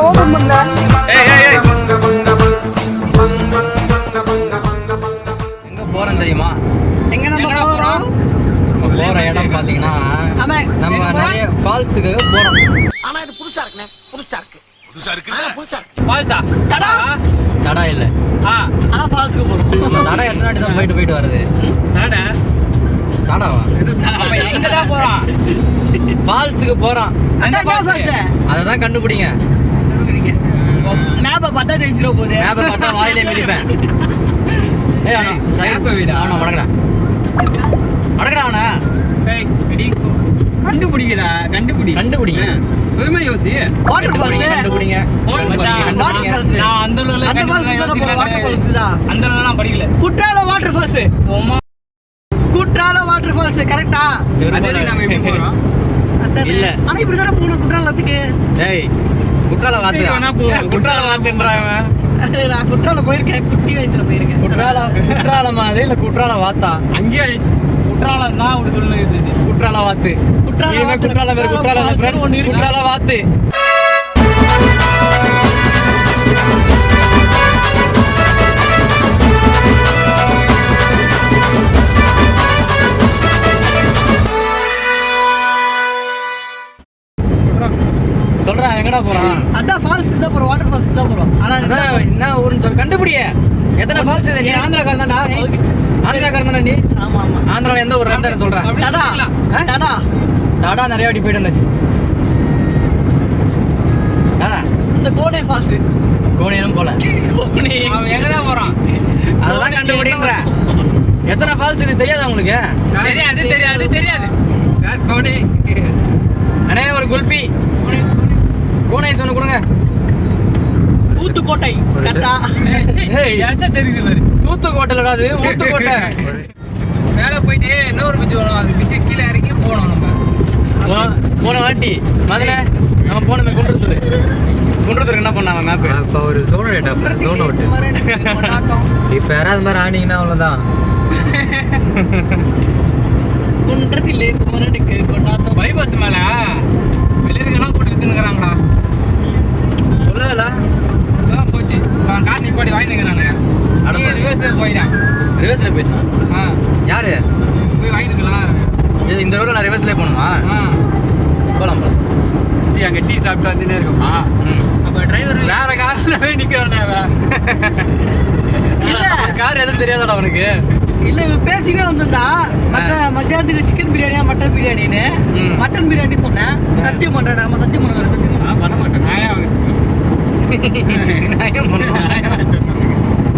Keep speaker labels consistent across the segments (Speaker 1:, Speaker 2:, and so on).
Speaker 1: Open பண்ணல.
Speaker 2: எங்க போறோம் தெரியுமா?
Speaker 1: எங்க நம்ம போறோம்?
Speaker 2: போற இடம் பாத்தீங்கன்னா நம்ம நிறைய ஃபால்ஸுக்கு போறோம்.
Speaker 1: ஆனா இது புதுசா இருக்குனே. புதுசா இருக்கு.
Speaker 2: ஃபால்ஸா? தடா இல்ல.
Speaker 1: ஆனா ஃபால்ஸுக்கு போறோம்.
Speaker 2: நம்ம தடா எத்தனை வாட்டி தான் போயிட்டு வருது. தடாவா?
Speaker 3: எங்க தான் போறோம்?
Speaker 2: ஃபால்ஸுக்கு போறோம். அததான் கண்டுபிடிங்க.
Speaker 1: மேப்பை பார்த்தா தெரிஞ்சிட போகுது.
Speaker 2: மேப்பை பார்த்தா வாயிலே மிதிப்பேன். கண்டுபிடிங்க.
Speaker 3: சுயமா யோசி.
Speaker 1: வாட்டர் ஃபால்ஸ்
Speaker 2: கண்டுபிடிங்க.
Speaker 3: நான் அந்த நான் படிக்கல.
Speaker 1: குற்றால வாட்டர் ஃபால்ஸ். குற்றால வாட்டர் ஃபால்ஸ் கரெக்டா?
Speaker 3: நாம எப்படி போறோம்?
Speaker 2: இல்ல.
Speaker 1: ஆனா இப்படி தான போணும் குற்றாலத்துக்கு.
Speaker 2: டேய் குற்றால வாத்து. குற்றால வாத்துன்றாங்க.
Speaker 1: நான் குற்றால போயிருக்கேன். குட்டி வயசுல போயிருக்கேன்.
Speaker 2: குற்றால மாதிரி இல்ல குற்றால வாத்தா?
Speaker 3: அங்கேயே குற்றாலம் தான் அப்படி சொல்லுது.
Speaker 2: குற்றால வாத்து. குற்றால வாத்து. சொல்றா எங்கடா போறோம்?
Speaker 1: அதான் ஃபால்ஸ் தான் போறோம். வாட்டர் ஃபால்ஸ் தான் போறோம். ஆனா
Speaker 2: என்ன ஊருன்னு சொல்லு. கண்டுபிடிய. எத்தனை ஃபால்ஸ் இது? நீ ஆந்திராக்காரன் தான்டா. ஆந்திராக்காரன் தானே நீ?
Speaker 1: ஆமா ஆமா.
Speaker 2: ஆந்திரால எந்த ஊர் ரெண்டு சொல்றேன். தடா நிறைய வாட்டி போயிட்டு வந்தாச்சு.
Speaker 1: கோனே ஃபால்ஸ்.
Speaker 2: கோனேனும் போல.
Speaker 3: அவன் எங்கதான் போறான்?
Speaker 2: அதெல்லாம் கண்டுபிடிங்கிற. எத்தனை ஃபால்ஸ் இது தெரியாதா உங்களுக்கு?
Speaker 3: தெரியாது.
Speaker 2: கோனே. அண்ணே ஒரு குல்பி. கோனே சொன்னு கொடுங்க.
Speaker 1: ஊத்துக்கோட்டை. கரெக்டா?
Speaker 3: தெரியுது பாரு.
Speaker 2: தூத்துக்கோட்டைலடா அது. ஊத்துக்கோட்டை.
Speaker 3: மேல போயிட்டு இன்னொரு பிச்சு வரும். அது பிச்சு கீழே இறங்கி போனோம் நம்ம.
Speaker 2: போன வாட்டி முதல்ல நம்ம போனோமே குன்றத்தூருக்கு என்ன பண்ணாங்க மேப்? இப்போ ஒரு ஜோன் ஆயிட்டாப்ல. Zone out. இப்போ யாராவது மாதிரி ஆனீங்கன்னா அவ்வளோதான்.
Speaker 1: குன்றத்திலே குமரனுக்கு கொண்டாட்டம்.
Speaker 3: பைபாஸ் மேல வெளியிருக்கெல்லாம் போட்டு வித்துனுக்குறாங்களா?
Speaker 2: சொல்லல
Speaker 3: போச்சு. கார் நிப்பாடி வாங்கினுக்கிறாங்க. போயிட்டான்.
Speaker 2: ரிவர்ஸ்ல போயிட்டான். யாரு
Speaker 3: போய் வாங்கிக்கலாம்?
Speaker 2: இந்த ரோட்ல நான் ரிவர்ஸ்ல போகணுமா? போலாம் போலாம்.
Speaker 3: சரி அங்கே டீ சாப்பிட்டு வந்துனே இருக்குமா? அப்போ டிரைவர் வேற கார்ல போய் நிற்கிறானே.
Speaker 1: இல்ல
Speaker 2: கார் எதுவும் தெரியாதடா அவனுக்கு.
Speaker 1: இல்ல பேசிக்கிட்டே வந்திருந்தா மத்தியானத்துக்கு சிக்கன் பிரியாணியா மட்டன் பிரியாணின்னு. மட்டன் பிரியாணி சொன்னேன். சத்தியம் பண்றேன். நம்ம சத்தியம் பண்ணுவேன்.
Speaker 3: பண்ண மாட்டேன்.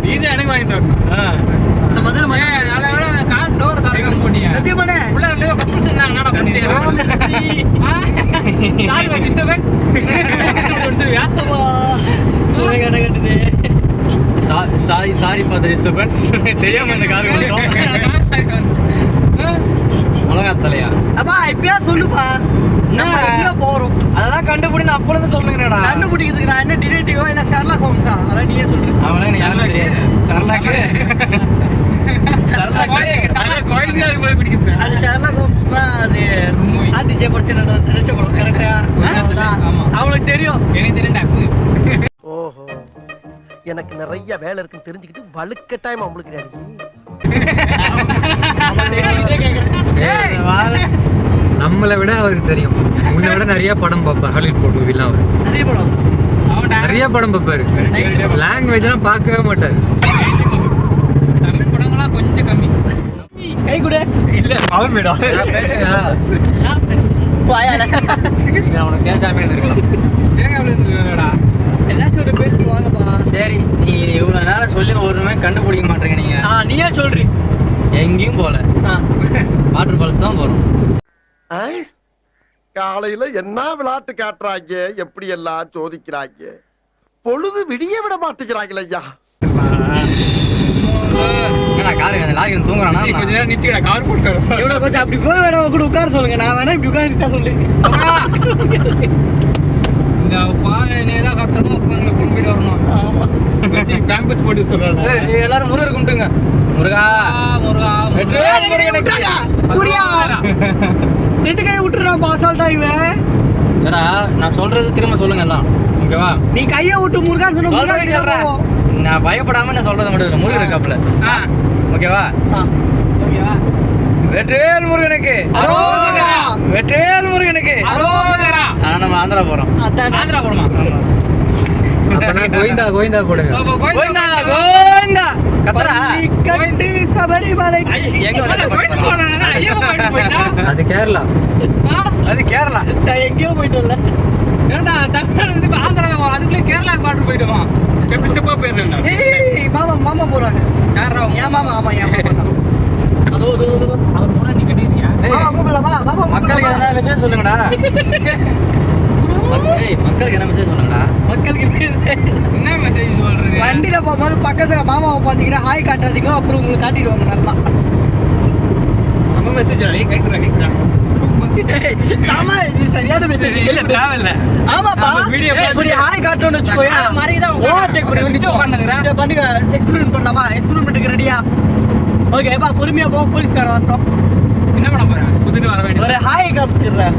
Speaker 3: நீதான் எனக்கு வாங்கி தரணும். கார் டோர் தரக்க போட்டியா?
Speaker 1: சத்தியம் பண்ண
Speaker 3: உள்ள ரெண்டு கப்புள்ஸ் இருந்தாங்க. என்னடா பண்ணிட்டு சாரி டிஸ்டர்பன்ஸ் கொடுத்துருவியா?
Speaker 1: கட்டுது.
Speaker 2: Sorry for the disturbance. தெரியாம இந்த கார் மிளகா தலையா?
Speaker 1: அப்பா இப்பயா சொல்லுப்பா. நம்ம எங்க போறோம்?
Speaker 2: அதெல்லாம் கண்டுபிடின்னு அப்பல இருந்து சொல்லுங்கடா.
Speaker 1: கண்டுபிடிக்கிறதுக்கு நான் என்ன டிடெக்டிவா இல்ல ஷெர்லாக் ஹோம்ஸா? அத நீயே சொல்லு.
Speaker 2: அவனே எனக்கு யாரும் தெரியாது. ஷெர்லாக்
Speaker 1: அது ஷெர்லாக் ஹோம்ஸ் தான். அது ஆர்டிஜே படிச்சு நடிச்ச படம் கரெக்டா? அவளுக்கு தெரியும். எனக்கு தெரியும்டா.
Speaker 4: ஓஹோ, எனக்கு நிறைய வேலை இருக்குன்னு தெரிஞ்சுக்கிட்டு வலுக்கட்டாயமா உங்களுக்கு
Speaker 2: நம்மளை விட அவருக்கு தெரியும். உன்னை விட நிறைய படம் பார்ப்பார். ஹாலிவுட் போட்டு மூவிலாம் அவர் நிறைய படம் பார்ப்பாரு. லாங்குவேஜ்லாம் பார்க்கவே மாட்டாரு.
Speaker 3: தமிழ் படங்கள்லாம் கொஞ்சம் கம்மி.
Speaker 1: கை கூட
Speaker 3: இல்ல அவர் மேடம்
Speaker 2: அவனுக்கு கேட்காம இருந்திருக்கலாம்.
Speaker 1: எல்லாச்சும் ஒரு பேசி வாங்கப்பா.
Speaker 2: சரி, நீ இவ்வளவு நேரம் சொல்லி ஒருமே கண்டுபிடிக்க மாட்டேங்க. நீங்க
Speaker 1: நீயே சொல்றீ.
Speaker 2: எங்கேயும் போல. வாட்டர் ஃபால்ஸ் தான் போறோம்.
Speaker 4: காலையில என்ன விளையாட்டு காட்டுறாங்க, எப்படி எல்லாம் சோதிக்கிறாங்க. பொழுது விடிய விட மாட்டேங்கிறாங்களே ஐயா.
Speaker 2: லாரியில் தூங்குறானா?
Speaker 3: கொஞ்ச நேரம் நிறுத்திடா, கார் போட்டு
Speaker 1: இவ்வளவு கொஞ்சம் அப்படி போய் வேணா கூட உட்கார சொல்லுங்க. நான் வேணா இப்படி உட்கார சொல்லு.
Speaker 3: இந்த பானை தான் கட்டணும். உங்களை கும்பிட்டு வரணும்.
Speaker 1: ஆமா,
Speaker 3: கேம்பஸ் போட்டு சொல்றாங்க.
Speaker 2: எல்லாரும் முருகர் கும்பிட்டுங்க. முருகா முருகா
Speaker 1: ரெண்டு கையை விட்டுறான் பாசால்ட்டா இவன்.
Speaker 2: நான் சொல்றது திரும்ப சொல்லுங்க. எல்லாம் ஓகேவா?
Speaker 1: நீ கையை விட்டு முருகான்னு சொன்ன முருகா
Speaker 2: சொல்றது
Speaker 1: கிட்ட
Speaker 2: கேளுடா.
Speaker 1: போவோம்.
Speaker 2: நான் பயப்படாம நான் சொல்றது மட்டும் இல்லை. முருகன் இருக்காப்புல. ஓகேவா?
Speaker 3: ஓகேவா?
Speaker 2: வெற்றிவேல் முருகனுக்கு
Speaker 1: அரோகரா.
Speaker 2: வெற்றிவேல் முருகனுக்கு
Speaker 3: அரோகரா.
Speaker 2: ஆனா நம்ம ஆந்திரா போறோம்.
Speaker 1: அதான்
Speaker 3: ஆந்திரா போடுமா?
Speaker 2: கோவிந்தா கோவிந்தா கொடுங்க.
Speaker 3: அப்போ
Speaker 2: கோவிந்தா
Speaker 3: கோவிந்தா.
Speaker 2: கோவிந்தா கத்தரா.
Speaker 1: பள்ளிக்கட்டு சபரிமலை.
Speaker 2: எங்க
Speaker 3: கோவிந்தா போனானா? ஐயப்பன் கோயிலுக்கு போயிட்டா?
Speaker 2: அது கேரளா. அது கேரளா.
Speaker 1: நான் எங்கேயோ போயிட்டு வரல.
Speaker 3: ஏன்டா தமிழ்நாடு வந்து இப்ப ஆந்திரால போறோம். அதுக்குள்ளே கேரளாக்கு பாட்டு போயிடுவோம். ஸ்டெப்பா போயிடுறேன்டா.
Speaker 1: ஏய் மாமா போறாங்க.
Speaker 3: யாரா
Speaker 1: ஏன் மாமா? ஆமா ஏன் மாமா. அதோ
Speaker 3: அவர் போனா நீ கட்டிடுறியா?
Speaker 1: மாமா கூப்பிடலாமா? மாமா
Speaker 2: மக்களுக்கு
Speaker 1: கூப்பிடலாமா?
Speaker 2: எதனா மெசேஜ் சொல்லுங்கடா. மக்களுக்கு என்ன மெசேஜ் சொல்லுங்கடா.
Speaker 1: மக்களுக்கு
Speaker 3: என்ன மெசேஜ் சொல்றது?
Speaker 1: வண்டியில போகும்போது பக்கத்துல மாமாவை பாத்தீங்கன்னா ஹாய் காட்டாதீங்க, அப்புறம் உங்களுக்கு காட்டிடுவாங்க நல்லா.
Speaker 3: நம்ம மெசேஜ் கேக்குறா.
Speaker 1: ஆமா இது சரியான மெசேஜ்.
Speaker 3: இல்ல தேவையில்ல.
Speaker 1: ஆமாப்பா.
Speaker 3: நம்ம video
Speaker 1: இப்படி ஹாய் காட்டணும்னு வச்சுக்கோயா.
Speaker 3: அது மாதிரி தான்
Speaker 1: ஓவர்டேக் பண்ணி வந்து
Speaker 3: உட்கார்ந்துக்கிறேன்.
Speaker 1: சரி பண்ணுங்க. எக்ஸ்பெரிமெண்ட் பண்ணலாமா? எக்ஸ்பெரிமெண்ட்டுக்கு ரெடியா? ஓகே பா, பொறுமையா போ. போலீஸ்காரன் வரட்டும்.
Speaker 3: என்ன பண்ண போற? குதிட்டு வர வேண்டியது.
Speaker 1: ஒரு ஹாய் காமிச்சிடுறேன்.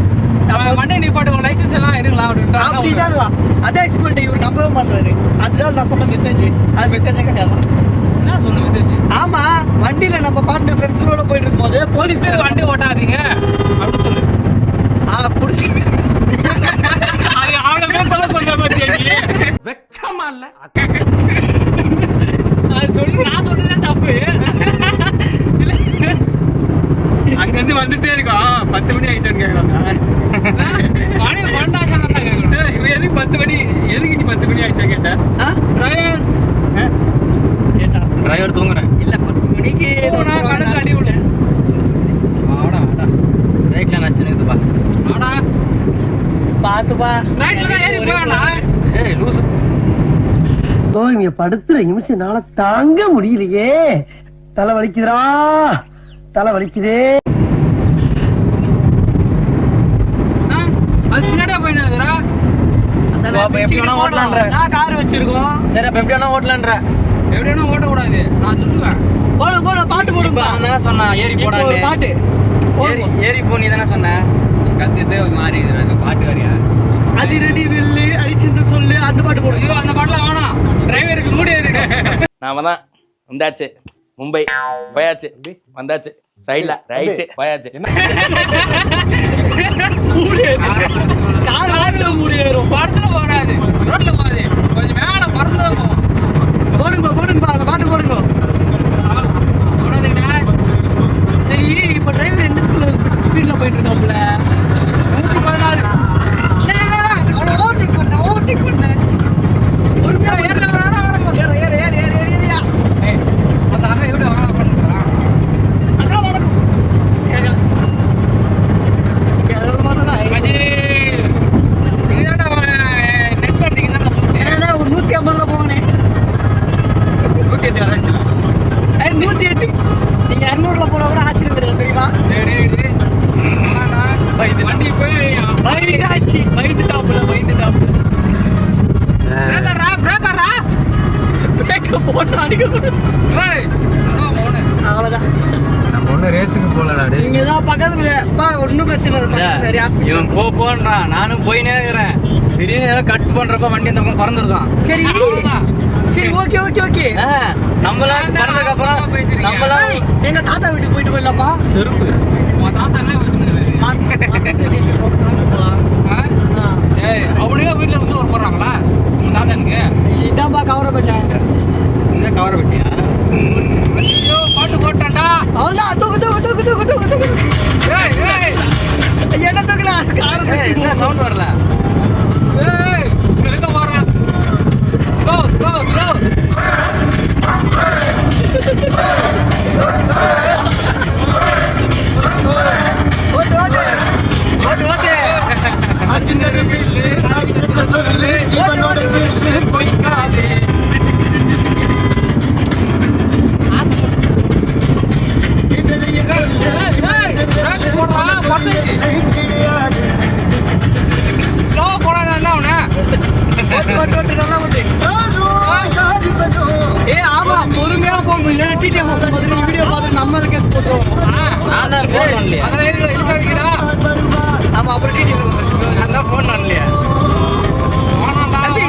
Speaker 3: மண்டே நீ பாட்டு லைசென்ஸ் எல்லாம் எடுக்கலாம்
Speaker 1: அப்படிதான் அதான் எக்ஸ்பெரிமெண்ட். இவர் நம்பவே மாட்டாரு. அதுதான் நான் சொன்ன மெசேஜ். அது மெசேஜே கிடையாது.
Speaker 3: என்ன சொன்ன மெசேஜ்?
Speaker 1: ஆமா, வண்டியில நம்ம பாட்டு ஃப்ரெண்ட்ஸோட போயிட்டு இருக்கும்போது போலீஸ்
Speaker 3: வண்டி ஓட்டாதீங்க அப்படி சொல்லு.
Speaker 1: குடிச்சு
Speaker 3: அது அவனவே சொல்ல பாத்தியா நீ?
Speaker 4: வெக்கமா இல்ல?
Speaker 3: அது சொல்லு. நான் சொல்றதே தப்பு. அங்க இருந்து வந்துட்டே இருக்கோம். 10 மணி ஆயிடுச்சான்னு கேக்குறாங்க. மணி 12 ஆச்சான்னு கேக்குறேன். இவன் எதுக்கு 10 மணி? எதுக்கு நீ 10 மணி ஆயிடுச்சா கேட்ட? டிரைவர்
Speaker 1: கேட்டா
Speaker 2: டிரைவர் தூங்குறேன்.
Speaker 1: இல்ல 10 மணிக்கு
Speaker 3: போனா கணக்கு அடி விடு. ஆடா ஆடா.
Speaker 2: பிரேக்ல நச்சுனுதுப்பா.
Speaker 3: ஆடா.
Speaker 1: பாத்துப்பா.
Speaker 3: ரைட்ல தான் ஏறி போடா.
Speaker 2: ஏய் லூசு.
Speaker 1: இங்க படுத்துற நிமிஷம்னால தாங்க முடியலையே. தலை வலிக்குதுடா, தலை வலிக்குதே.
Speaker 3: அது பின்னாடியே போயினாதுடா.
Speaker 2: அப்ப எப்படி வேணா ஓட்டலான்ற.
Speaker 1: நான் கார் வச்சிருக்கோம்.
Speaker 2: சரி அப்ப எப்படி வேணா ஓட்டலான்ற.
Speaker 3: எப்படின்னா ஓட்டக்கூடாது. நான் சொல்லுவேன்.
Speaker 1: போடு பாட்டு
Speaker 2: இப்ப
Speaker 1: போடுப்பா.
Speaker 2: அவன் தானே சொன்னான் ஏறி
Speaker 1: இப்போ ஒரு
Speaker 2: போடான்னு.
Speaker 1: பாட்டு
Speaker 2: ஏறி ஏறி போ நீ தானே சொன்ன.
Speaker 3: கத்திட்டே ஒரு மாதிரி இது பாட்டு வரியா?
Speaker 1: அதிரடி வில்லு அடிச்சு சொல்லு, அந்த பாட்டு போடு.
Speaker 3: ஐயோ அந்த பாட்டுலாம் வேணாம். டிரைவருக்கு மூடி இருக்கு.
Speaker 5: நாம தான் வந்தாச்சு. மும்பை போயாச்சு. வந்தாச்சு. சைடுல ரைட்டு போயாச்சு.
Speaker 1: கார் ஆடுல முடியும்.
Speaker 3: படத்துல போறாது. ரோட்ல போகாது. கொஞ்சம் மேல பறந்துதான் போவோம்.
Speaker 1: போடுங்கப்பா அந்த பாட்டு போடுங்க.
Speaker 3: போடாதீங்கடா.
Speaker 1: சரி இப்ப டிரைவர் எந்த ஸ்பீட்ல போயிட்டு இருக்காப்ல?
Speaker 3: 114.
Speaker 1: ஓவர்டேக் பண்ண பொறுமையா
Speaker 3: ஏறல வர
Speaker 1: ஏறியா.
Speaker 3: ஏய் அந்த அண்ணா எப்படி வர பண்ணுறான்?
Speaker 1: அக்கா வணக்கம். எல்லாரும் பார்த்தா
Speaker 3: அஜி நீதான்டா நெட் பண்ணிட்டீங்க தான் போச்சு.
Speaker 1: ஏன்னா ஒரு 150ல போனேன்.
Speaker 3: 108 ஆரம்பிச்சலாம்.
Speaker 1: 108. நீங்க 200ல போனா கூட ஆச்சரியம் கிடையாது தெரியுமா?
Speaker 3: டேய் ஆனா வண்டி போய்
Speaker 1: பயந்தாச்சு. பயந்து டாப்ல
Speaker 3: பிரேக்கரா
Speaker 1: பிரேக்க போட்டு அடிக்க கூடாது.
Speaker 3: ஏய் அதான் போனே.
Speaker 1: அவ்வளவுதான்.
Speaker 2: நம்ம ஒண்ணு ரேஸுக்கு போலடா டேய்.
Speaker 1: நீங்க தான் பக்கத்துல பா, ஒண்ணும் பிரச்சனை இல்லை. சரியா
Speaker 2: இவன் போன்றான். நானும் போயினே இருக்கிறேன். திடீர்னு ஏதோ கட் பண்றப்ப வண்டி அந்த பக்கம் பறந்துருதான்.
Speaker 1: சரி சரி ஓகே
Speaker 2: நம்மளாம் பறந்ததுக்கு அப்புறம் நம்மளாம்
Speaker 1: ஏய், எங்க தாத்தா வீட்டுக்கு போயிட்டு போயிடலாம்ப்பா.
Speaker 2: செருப்பு.
Speaker 3: உன் தாத்தா என்ன வச்சுருந்தாரு? ஏய் அவனுக்கே வீட்டுல வந்து ஒரு போடுறாங்களா உங்க தாத்தானுக்கு?
Speaker 1: இதான்ப்பா கவரப்பட்டேன்.
Speaker 3: என்ன கவர வெட்டியா? ஐயோ பாட்டு போட்டான்டா.
Speaker 1: அவ்வளவுதான். தூக்கு.
Speaker 3: ஏய்
Speaker 1: என்ன தூக்கல காரத்தை.
Speaker 2: ஏய் என்ன சவுண்ட் வரல.
Speaker 3: ஏய் எங்க போறான்? கோ
Speaker 2: ஓட்டு
Speaker 1: அர்ஜுனர் பில்லு அடிச்சுக்க சொல்லு, இவனோட பில்லு பொய்க்காதே. ஆமா பொறுமையா போங்க. இல்லைன்னா டிடிஎம் வீடியோ பார்த்து நம்ம கேஸ் போட்டுருவோம்.
Speaker 2: நான் தான் ஃபோன் பண்ணலையா.
Speaker 1: ஆமா அப்புறம் டிடிஎம்
Speaker 2: நான் தான் ஃபோன் பண்ணலையா.
Speaker 1: தம்பி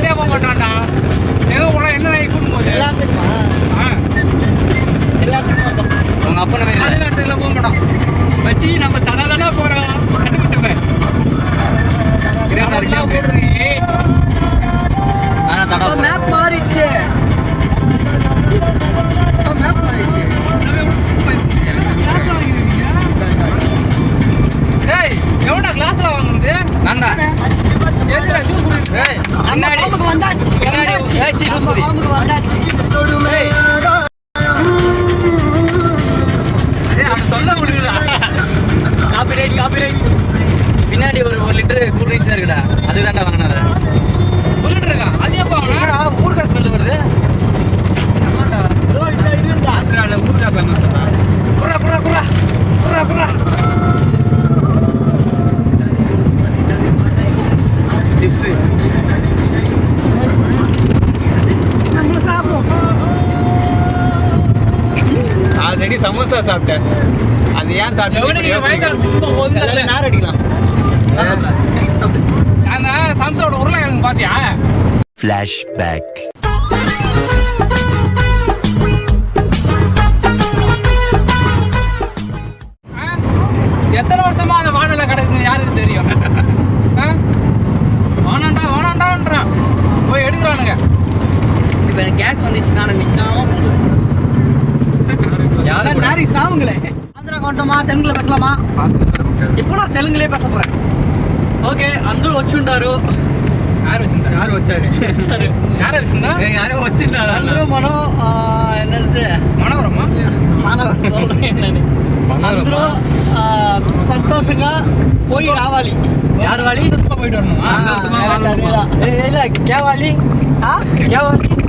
Speaker 3: நிம்மதியா போக மாட்டான்டா. எங்க போனா என்ன நாய் கூட்டு போகுது?
Speaker 1: எல்லாத்துக்குமா?
Speaker 3: ஆ.
Speaker 1: எல்லாத்துக்கும் வந்தோம்.
Speaker 2: உங்க அப்பா நம்ம
Speaker 3: அது இடத்துல போக மாட்டான். வச்சி நம்ம தடா போறோம். கண்டுபிடிச்சவன்.
Speaker 2: இருபத்தாறு
Speaker 3: போடுறீங்க.
Speaker 2: ஆனா தடா
Speaker 1: அப்ப map மாறிடுச்சு. அப்ப map மாறிடுச்சு.
Speaker 3: ஏய், எவன்டா கிளாஸ்ல வாங்குறது?
Speaker 2: நான் தான்.
Speaker 3: எதுடா ஜூஸ் குடிக்குற?
Speaker 2: ஏய்,
Speaker 1: அந்த
Speaker 2: பின்னாடி
Speaker 1: பாம்புக்கு வந்தாச்சு.
Speaker 2: பின்னாடி ஏய், சீ, லூசு குடி.
Speaker 1: பாம்புக்கு வந்தாச்சு.
Speaker 3: ஏய், அவன் சொல்ல முடியல.
Speaker 1: காப்பிரைட்.
Speaker 2: பின்னாடி ஒரு லிட்டர் கூல் ட்ரிங்க்ஸ் இருக்குடா, அதுதான்டா வாங்கினது.
Speaker 3: ஒரு லிட்டர் இருக்கா? அது எப்ப வாங்கினா?
Speaker 2: ஊர்கா ஸ்மெல் வருது.
Speaker 1: இதோ இந்த இது இருந்தா.
Speaker 3: ஆந்திரால ஊர்கா ஃபேமஸ்.
Speaker 2: குர்ரா. சிப்ஸ்.
Speaker 1: நம்ம சாப்பிடுவோம்.
Speaker 3: ஆல்ரெடி சமோசா சாப்பிட்டேன். அது ஏன்
Speaker 2: எவனுக்கு வயித்தால
Speaker 3: சாப்பிட்டேன்?
Speaker 2: பிசுமா போகுது தெரியல.
Speaker 1: நார் அடிக்கலாம்.
Speaker 3: அந்த சம்சாவோட உருளைக்கிழங்கு பாத்தியா?
Speaker 4: Flashback.
Speaker 3: எத்தனை வருஷமா அந்த வானல கிடக்குது யாருக்கு தெரியும்? வானாண்டான்றான். போய் எடுக்கிறானுங்க.
Speaker 1: இப்ப எனக்கு கேஸ் வந்துச்சு, நான் நிக்காம
Speaker 2: யாரும் கூட-
Speaker 1: நாரி சாவுங்களே. ஆந்திரா கொண்டோமா, தெலுங்குல பேசலாமா? இப்போ நான் தெலுங்குலயே பேச போறேன். ஓகே, అందరూ వచ్చుంటారు.
Speaker 3: யார் வச்சிருந்தா? யார் வச்சாரு? யாரை வச்சிருந்தா? யாரோ வச்சிருந்தாரு.
Speaker 1: అందరూ మనం என்னது
Speaker 3: மனோரமா?
Speaker 1: అందరూ సంతోషంగా పోయి రావాలి.
Speaker 3: யார் வாலி? போயிட்டு வரணுமா?
Speaker 1: కేవాలి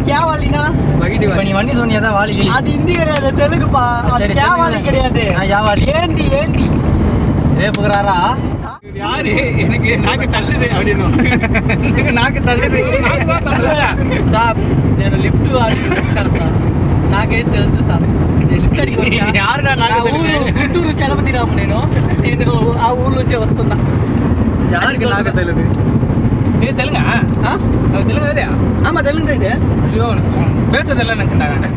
Speaker 1: కేవాలినా
Speaker 2: இப்ப நீ வண்டி சொன்னியதான் வாலி கிளி.
Speaker 1: அது ஹிந்தி கிடையாது, தெலுங்குப்பா. அது
Speaker 2: சரி,
Speaker 1: கேவாலி
Speaker 2: தெலுங்கு.
Speaker 1: கிடையாது.
Speaker 2: யாவாலி.
Speaker 1: ஏந்தி
Speaker 2: ரேப்புகிறாரா?
Speaker 3: யாரு? எனக்கு நாக்கு தள்ளுது அப்படின்னு.
Speaker 1: నాకు తల్లి నేను లిఫ్ట్ వచ్చాను సార్. నాకేం తెలుసు సార్, నేను లిఫ్ట్ అడిగి వచ్చా.
Speaker 2: யாருடா
Speaker 1: నా
Speaker 2: నాకు
Speaker 1: ఊరు
Speaker 2: తెలియదు.
Speaker 1: గుంటూరు చలపతి రాము. నేను ఆ ఊరు నుంచే వస్తున్నా.
Speaker 2: யாருக்கு நாக்கு தள்ளுது?
Speaker 3: இது தெலுங்கா?
Speaker 1: ఆ?
Speaker 3: அது தெலுங்கு இல்லையா?
Speaker 1: ஆமா தெலுங்கு இது.
Speaker 3: ஐயோ பேசுறது இல்லை நினைச்சுட்டாங்க.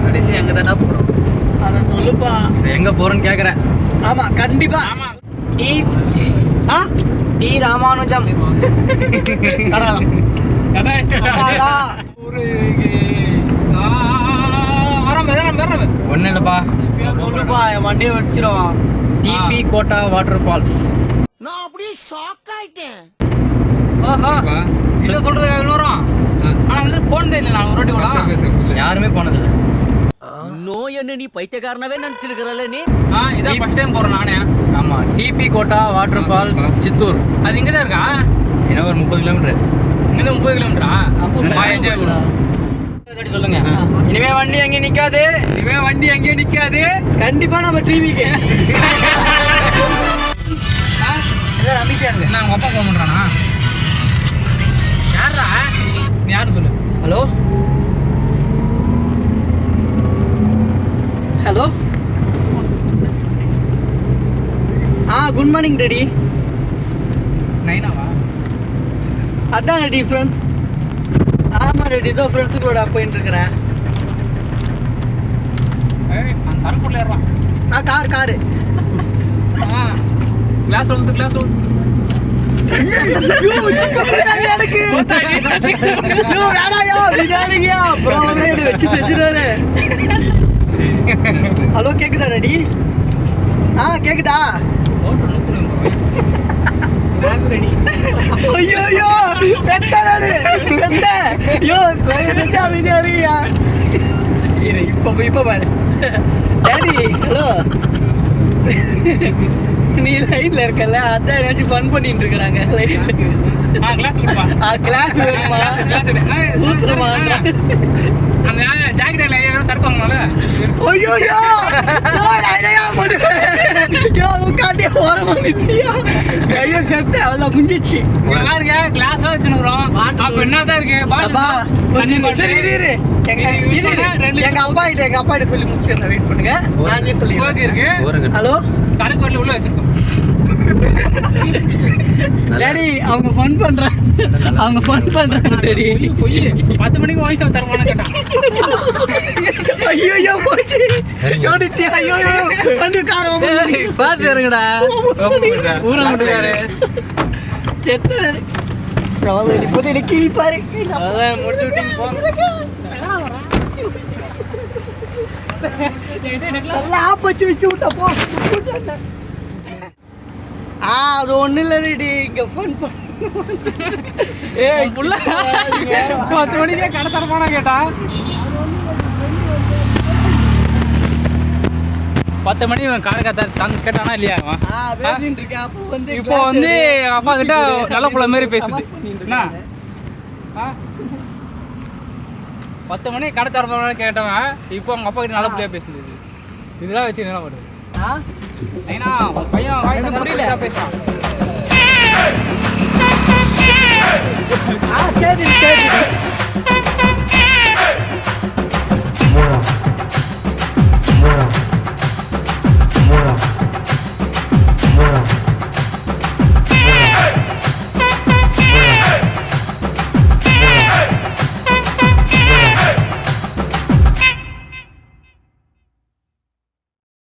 Speaker 2: கடைசி எங்க தானே போறோம்?
Speaker 1: அத சொல்லுப்பா.
Speaker 2: எங்க போறோம்னு கேக்குறேன்.
Speaker 1: ஆமா கண்டிப்பா.
Speaker 3: ஆமா.
Speaker 1: டி டி ராமானுஜம் கடலாம். அடடா.
Speaker 3: ஒரு வரம்.
Speaker 2: ஒன்னும் இல்லப்பா.
Speaker 1: சொல்லுப்பா, என் வண்டியை வச்சிரும்.
Speaker 2: டிபி கோட்டா வாட்டர் ஃபால்ஸ்.
Speaker 4: நான் அப்படியே ஷாக் ஆயிட்டேன்.
Speaker 3: ஆஹா. இதை சொல்றது எவ்வளோ வரும்? ஆனா வந்து போனதே இல்லை நான் ஒரு வாட்டி கூட.
Speaker 2: யாருமே போனதில்ல.
Speaker 1: இன்னும் என்ன நீ பைத்தியக்காரனவே நினைச்சிருக்கிறல்ல நீ?
Speaker 3: இதான் ஃபர்ஸ்ட் டைம் போறேன் நானே.
Speaker 2: ஆமா, TP quota water falls Chittoor.
Speaker 3: அது இங்கே தான் இருக்கா?
Speaker 2: என்ன ஒரு 30 கிலோமீட்டர்.
Speaker 3: இங்கேருந்து 30 கிலோமீட்டரா?
Speaker 2: என்ஜாய் பண்ணுவோம். சொல்லுங்க. இனிமே வண்டி அங்கே நிக்காது.
Speaker 3: இவன் வண்டி எங்கேயும் நிக்காது.
Speaker 1: கண்டிப்பா நம்ம டிவிக்கு நம்பிக்கையா இருக்கு.
Speaker 3: என்ன உங்க அப்பா ஃபோன் பண்றானா? யாரா? நீ யாரு சொல்லு.
Speaker 1: Hello hello. Good morning daddy.
Speaker 3: நைனாவா?
Speaker 1: அதான் டேடி ஃப்ரெண்ட்ஸ். ஆமா டேடி, இதோ ஃப்ரெண்ட்ஸுங்களோட போயிட்டு இருக்கிறேன்.
Speaker 3: அந்த சரக்குள்ள ஏறுவான்.
Speaker 1: காரு
Speaker 3: கிளாஸ் ஊத்து.
Speaker 1: எனக்கு வேணாயா விஜயானியா அப்புறம் வச்சு செஞ்சுருவாரு. ஹலோ கேக்குதா டேடி? கேக்குதா? ஐயோ பெத்த நானு பெத்த. ஐயோ விஜயானியா இப்ப பாரு டேடி. ஹலோ, நீ லைன்ல இருக்கல, அதான் ஏதாச்சும் ஃபன் பண்ணிட்டு இருக்காங்க.
Speaker 3: கிளாஸ் கொடுப்பா.
Speaker 1: கிளாஸ் வேணுமா? ஊத்துறமா?
Speaker 3: அந்த ஜாக்கெட்ல யாரும் சரக்கு வாங்கனால.
Speaker 1: ஐயோ உட்காந்து ஓரம் பண்ணிட்டியா? ஐயோ செத்த அவெல்லாம் முடிஞ்சிச்சு.
Speaker 3: பாருங்க கிளாஸ்லாம் வச்சுருக்கிறோம். அப்ப என்னதான் இருக்கு?
Speaker 1: அப்பா சரி இரு. எங்க அப்பா கிட்ட சொல்லி முடிச்சிடுறேன். வெயிட் பண்ணுங்க, நானே சொல்லி
Speaker 3: இருக்கு.
Speaker 1: ஹலோ.
Speaker 3: சரக்கு வரல உள்ள வச்சிருக்கோம்.
Speaker 1: டேடி அவங்க ஃபன் பண்றாங்க டேடி.
Speaker 3: பொய் 10 மணிக்கு வாங்கி தருவானு கேட்டான்.
Speaker 1: ஐயோ போச்சு யோடித்தி. ஐயோ வந்து காரம்
Speaker 2: பாத்து இருங்கடா ஊர முட்டுக்காரு
Speaker 1: செத்து கவலை போட்டு எனக்கு கிழிப்பாரு.
Speaker 2: அதான் முடிச்சு விட்டீங்க போங்க.
Speaker 1: நல்லா ஆப்பச்சு வச்சு விட்டா போ. அது ஒண்ணு இல்ல ரெடி இங்க ஃபன் பண்ண. ஏய்
Speaker 3: புள்ள 10 மணிக்கே கடை தரப்பானா கேட்டா. 10 மணி காடு கேட்டானா இல்லையா அவன்?
Speaker 1: பேசிட்டு இருக்கேன். அப்போ வந்து
Speaker 3: இப்போ வந்து அப்பா கிட்ட நல்ல புள்ள மாதிரி பேசுது என்ன? 10 மணி கடை தரப்பானு கேட்டவன் இப்போ அவங்க அப்பா கிட்ட நல்ல புள்ளையா பேசுது. இதெல்லாம் வச்சு என்ன பண்ணுது? ஏன்னா பையன் வாய்ஸ் புரியல பேசுறான்.
Speaker 1: சரி